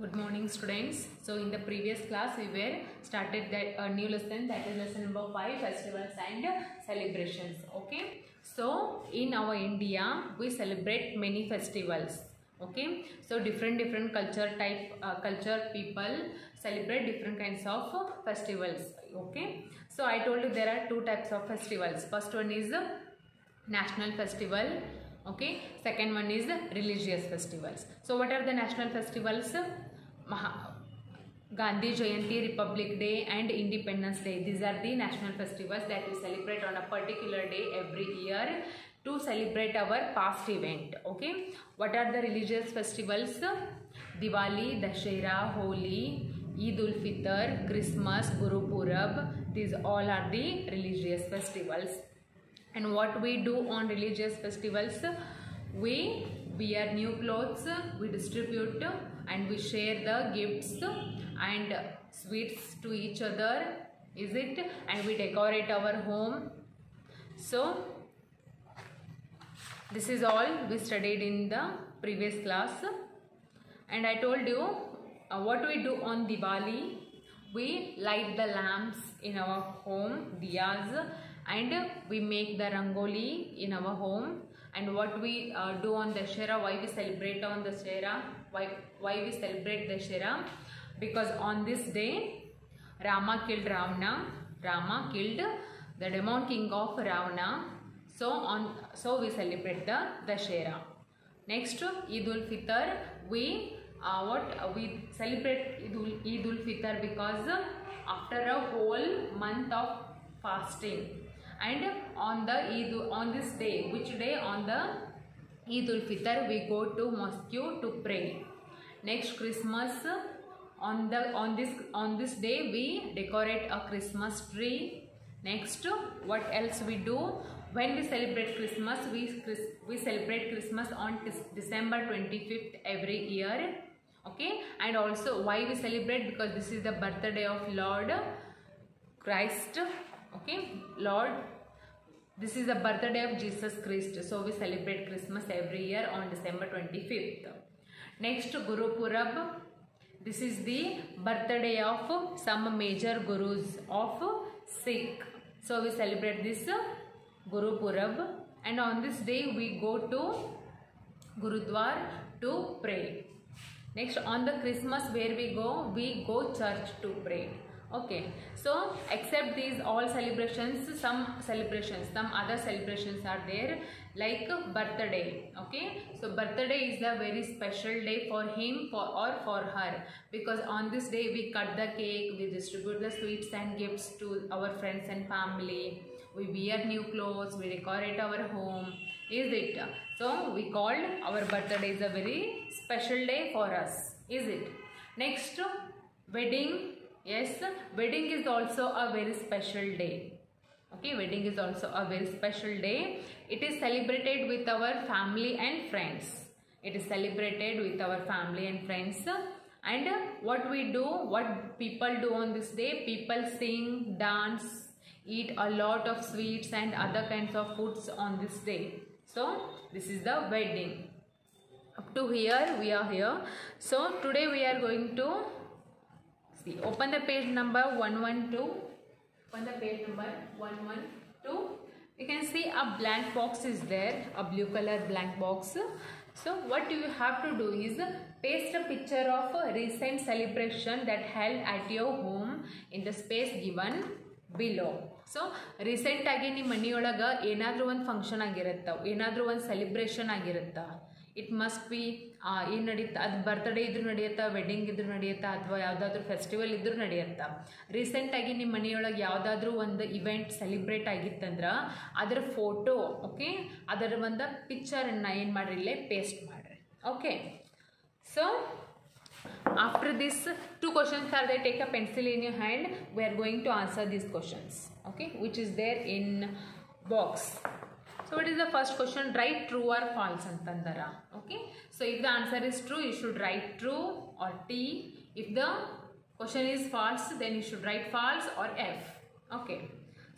Good morning, students. So in the previous class we were started that a new lesson, that is lesson number 5, festivals and celebrations. Okay, so in our India we celebrate many festivals. Okay, so different culture culture people celebrate different kinds of festivals. Okay, so I told you there are two types of festivals. First one is national festival. Okay, second one is religious festivals. So what are the national festivals? Gandhi Jayanti, Republic Day and Independence Day. These are the national festivals that we celebrate on a particular day every year to celebrate our past event. Okay, what are the religious festivals? Diwali, Dashera, Holi, Eid ul Fitr, Christmas, Guru Purab. These all are the religious festivals. And what we do on religious festivals? We wear new clothes, we distribute and we share the gifts and sweets to each other, is it? And we decorate our home. So this is all we studied in the previous class. And I told you what we do on Diwali. We light the lamps in our home, diyas, and we make the rangoli in our home. And what we do on Dashera, why we celebrate on Dashera, why we celebrate Dashera? Because on this day Rama killed Ravana. Rama killed the demon king of Ravana. So we celebrate the Dashera. Next, Eid ul Fitr, we celebrate Eid ul Fitr because after a whole month of fasting, and on this day, which day? On the Eid ul Fitr, we go to mosque to pray. Next, Christmas, on this day we decorate a Christmas tree. Next, what else we do? When we celebrate Christmas, we celebrate Christmas on December 25th every year. Okay, and also why we celebrate? Because this is the birthday of Lord Christ. Okay, this is the birthday of Jesus Christ. So we celebrate Christmas every year on December 25th. Next, Guru Purab. This is the birthday of some major gurus of Sikh. So we celebrate this Guru Purab, and on this day we go to Gurudwar to pray. Next, on the Christmas, where we go church to pray. Okay, so except these all celebrations, some other celebrations are there, like birthday. Okay, so birthday is a very special day for him or for her, because on this day we cut the cake, we distribute the sweets and gifts to our friends and family, we wear new clothes, we decorate our home, is it? So we called our birthday is a very special day for us, is it? Next, wedding. Yes, wedding is also a very special day. Okay, wedding is also a very special day. It is celebrated with our family and friends. It is celebrated with our family and friends. And what we do, what people do on this day, people sing, dance, eat a lot of sweets and other kinds of foods on this day. So this is the wedding. Up to here we are here. So today we are going to see, open the page number 112. Open the page number 112. You can see a blank box is there, a blue color blank box. So what you have to do is paste a picture of a recent celebration that held at your home in the space given below. So recent agi ನಿಮ್ಮ ಮನೆಯೊಳಗ ಏನಾದರೂ ಒಂದು function ಆಗಿರುತ್ತಾ, ಏನಾದರೂ ಒಂದು celebration ಆಗಿರುತ್ತಾ, it must be ಏನು ನಡೆಯುತ್ತಾ, ಅದು birthday ಇದ್ರೂ ನಡೆಯುತ್ತಾ, ವೆಡ್ಡಿಂಗ್ ಇದ್ರೂ ನಡೆಯುತ್ತಾ, ಅಥವಾ ಯಾವುದಾದ್ರೂ ಫೆಸ್ಟಿವಲ್ ಇದ್ರೂ ನಡೆಯುತ್ತಾ. ರೀಸೆಂಟಾಗಿ ನಿಮ್ಮ ಮನೆಯೊಳಗೆ ಯಾವುದಾದ್ರೂ ಒಂದು ಇವೆಂಟ್ ಸೆಲೆಬ್ರೇಟ್ ಆಗಿತ್ತಂದ್ರೆ ಅದರ ಫೋಟೋ, ಓಕೆ, ಅದರ ಒಂದು ಪಿಕ್ಚರನ್ನು ಏನು ಮಾಡಿರಿ, ಇಲ್ಲೇ ಪೇಸ್ಟ್ ಮಾಡಿರಿ. Okay, so after this, two questions are there. Take a pencil in your hand. We are going to answer these questions, okay, which is there in box. So what is the first question? Write true or false antandara. Okay, so if the answer is true, you should write true or T. If the question is false, then you should write false or F. Okay,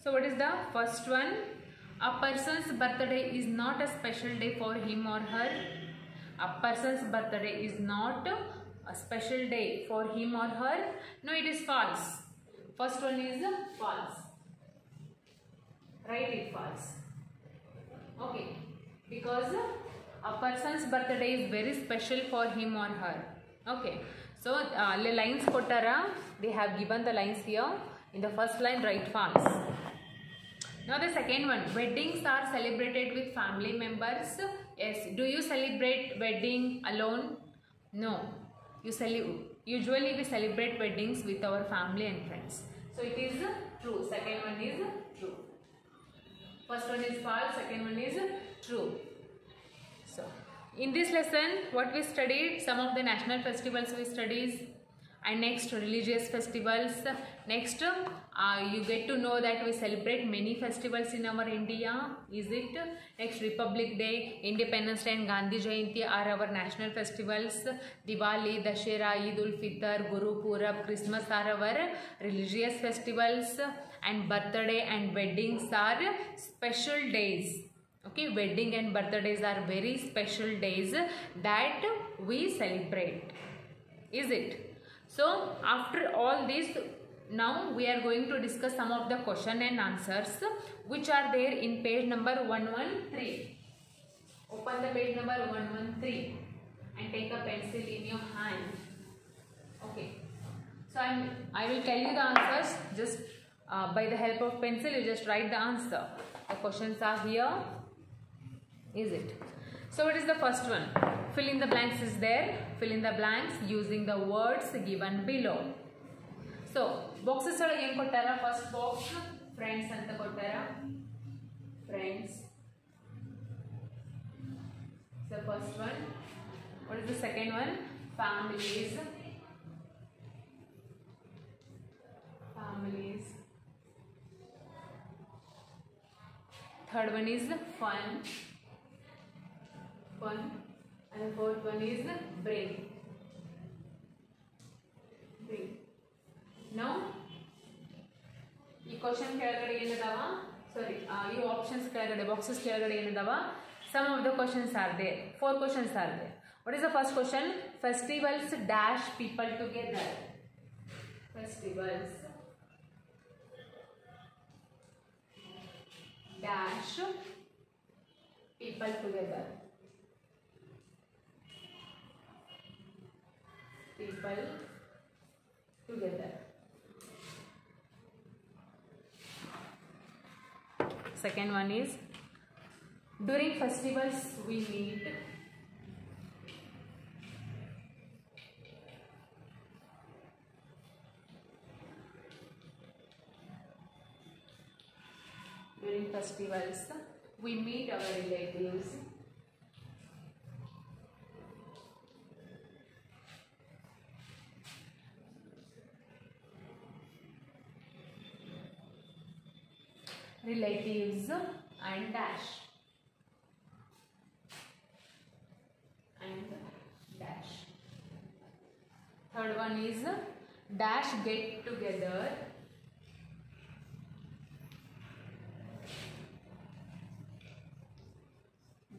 so what is the first one? A person's birthday is not a special day for him or her. A person's birthday is not a special day for him or her? No, it is false. First one is false. Write it false. Okay, because a person's birthday is very special for him or her. Okay, so lines kottara, they have given the lines here. In the first line, write false. Now the second one, weddings are celebrated with family members. Yes. Do you celebrate wedding alone? No. Usually we celebrate weddings with our family and friends. So it is true. Second one is true. First one is false. Second one is true. So in this lesson, what we studied, some of the national festivals we studied, and next religious festivals. Next you get to know that we celebrate many festivals in our India. Is it? Next, Republic Day, Independence Day and Gandhi Jayanti are our national festivals. Diwali, Dashera, Eid ul Fitr, Guru Purab, Christmas are our religious festivals, and birthday and weddings are special days. Okay, wedding and birthdays are very special days that we celebrate. Is it? So after all this, now we are going to discuss some of the question and answers which are there in page number 113. Open the page number 113 and take a pencil in your hand. Okay. So I will tell you the answers. Just by the help of pencil, you just write the answer. The questions are here. Is it? So what is the first one? Fill in the blanks is there. Fill in the blanks using the words given below. So boxes are again kottara. First box, friends anta kottara. Friends. The first one. What is the second one? Families. Families. Third one is fun. Fun. And the fourth one is bring. Bring. Now, this question you options boxes some of the questions are there. 4 questions are there. What is the first question? Festivals dash people together. Festivals dash people together. People together. Second one is, during festivals we meet. During festivals we meet our relatives. Relatives and dash. And dash. Third one is dash get together.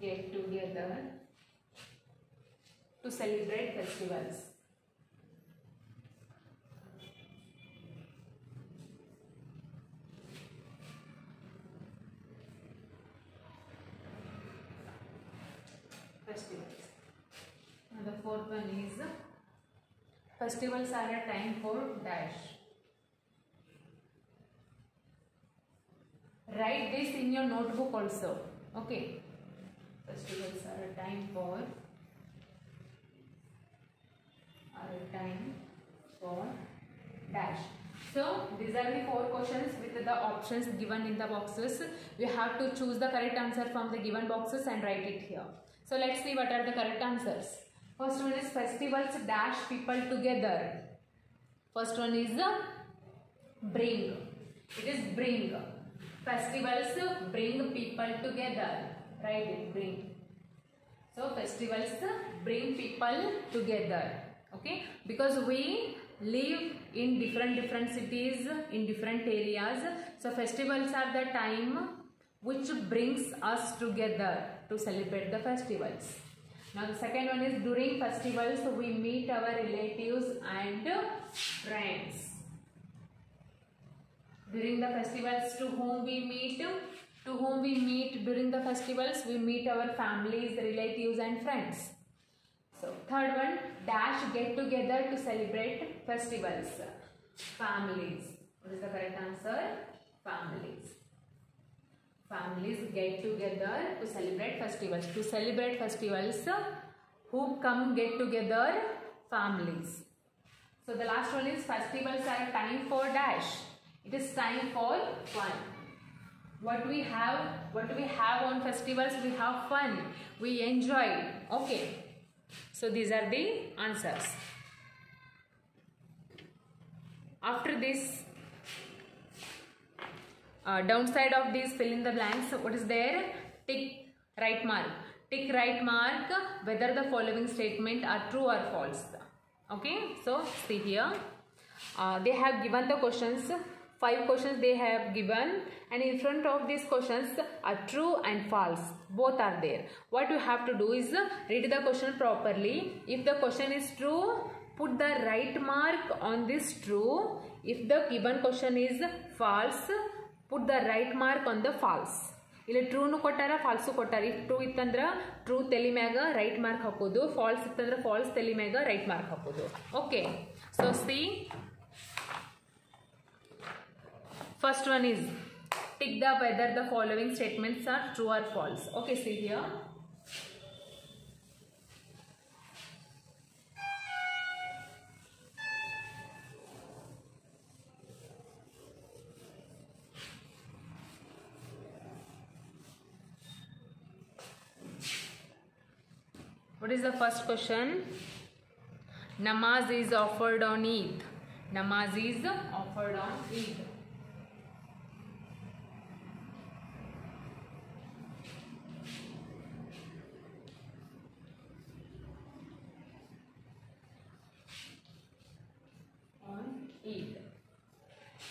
Get together to celebrate festivals. Festivals. And the fourth one is festivals are a time for dash. Write this in your notebook also. Okay. Festivals are a time for dash. So these are the 4 questions with the options given in the boxes. You have to choose the correct answer from the given boxes and write it here. So let's see what are the correct answers. First one is festivals dash people together. First one is bring. It is bring. Festivals bring people together. Write it, bring. So festivals bring people together. Okay, because we live in different cities, in different areas. So festivals are the time which brings us together to celebrate the festivals. Now the second one is during festivals we meet our relatives and friends. During the festivals, to whom we meet? To whom we meet during the festivals? We meet our families, relatives and friends. So third one, dash get together to celebrate festivals. Families. What is the correct answer? Families. Families get together to celebrate festivals. To celebrate festivals, who come get together? Families. So the last one is festivals are a time for dash. It is time for fun. What do we have on festivals? We have fun. We enjoy. Okay. So these are the answers. After this, downside of these fill in the blanks, what is there? Tick right mark. Tick right mark whether the following statement are true or false. Okay, so see here. They have given the questions. 5 questions they have given, and in front of these questions are true and false. Both are there. What you have to do is read the question properly. If the question is true, put the right mark on this true. If the given question is false, put the right mark on the false. ಇಲ್ಲಿ ಟ್ರೂನು ಕೊಟ್ಟಾರ falls ಕೊಟ್ಟಾರ. If true ಇತ್ತಂದ್ರೆ true ತಲೆ ಮ್ಯಾಗ right mark ಹಾಕೋದು, falls ಇತ್ತಂದ್ರೆ falls ತಲೆ ಮ್ಯಾಗ ರೈಟ್ ಮಾರ್ಕ್ ಹಾಕೋದು. Okay, so C first one is tick the whether the following statements are true or false. Okay, see here. What is the first question? Namaz is offered on Eid. Namaz is offered on Eid.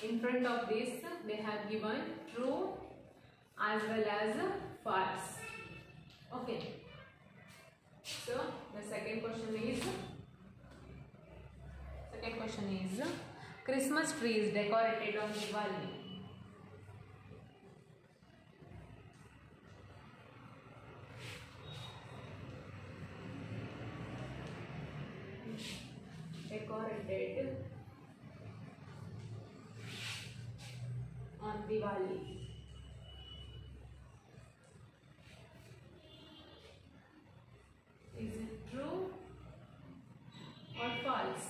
In front of this they have given true as well as false. Okay, so the second question is Christmas tree is decorated on Diwali. Decorated on Diwali. Is it true or false?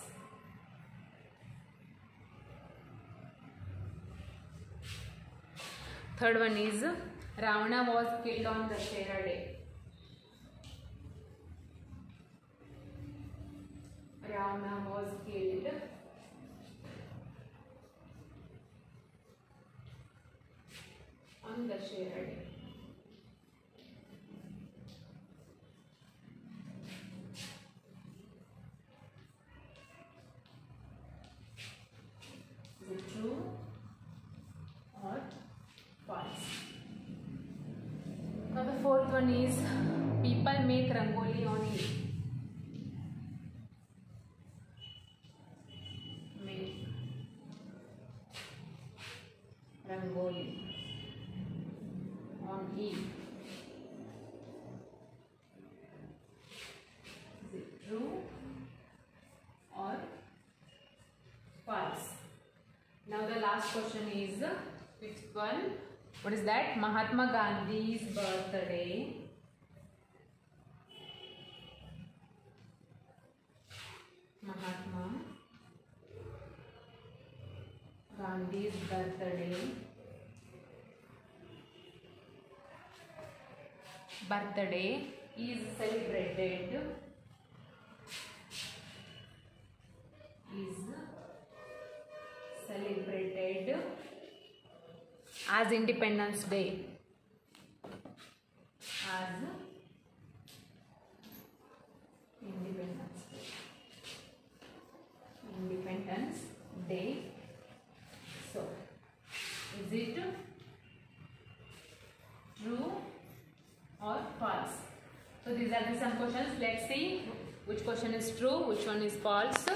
Third one is Ravana was killed on Dashera day. Ravana was killed on Dashera day. Is it true or false? Now the fourth one is people make rangoli on Eid. Make rangoli on Eid. Is it true or false? Now the last question is fifth one. What is that? Mahatma Gandhi's birthday. Mahatma Gandhi's birthday. Birthday is celebrated as Independence Day. As Independence Day. Independence Day. So, is it true or false? So these are the some questions. let's see which question is true, which one is false.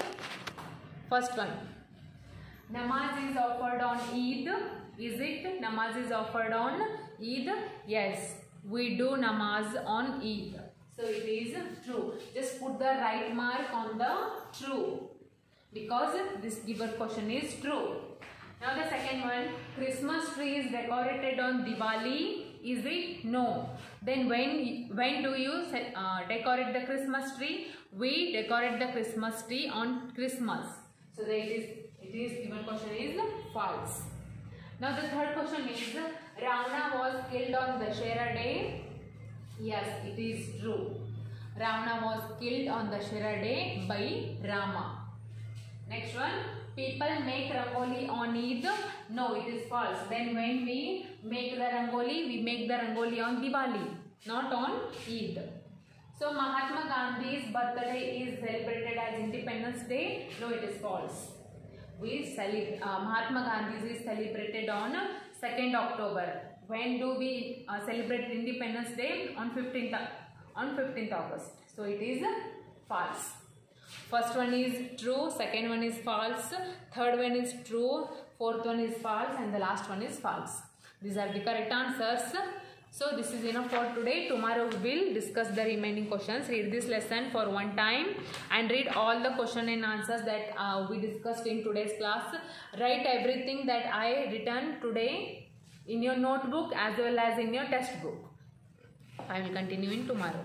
First one. Namaz is offered on Eid. Is it? Namaz is offered on Eid. Yes, we do namaz on Eid. So it is true. Just put the right mark on the true, because this given question is true. Now the second one, Christmas tree is decorated on Diwali. Is it? No. Then when do you decorate the Christmas tree? We decorate the Christmas tree on Christmas. So that it is given question is false. Now the third question is, Ravana was killed on Dashera day. Yes, it is true. Ravana was killed on Dashera day by Rama. Next one, people make rangoli on Eid. No, it is false. Then when we make the rangoli, we make the rangoli on Diwali, not on Eid. So Mahatma Gandhi's birthday is celebrated as Independence Day. No, it is false. Mahatma Gandhi is celebrated on 2nd October. When do we celebrate Independence Day? On 15th August. So it is false. First one is true, second one is false, third one is true, fourth one is false, and the last one is false. These are the correct answers. So this is enough for today. Tomorrow we will discuss the remaining questions. Read this lesson for one time and read all the question and answers that we discussed in today's class. Write everything that I written today in your notebook as well as in your textbook. I will continue in tomorrow.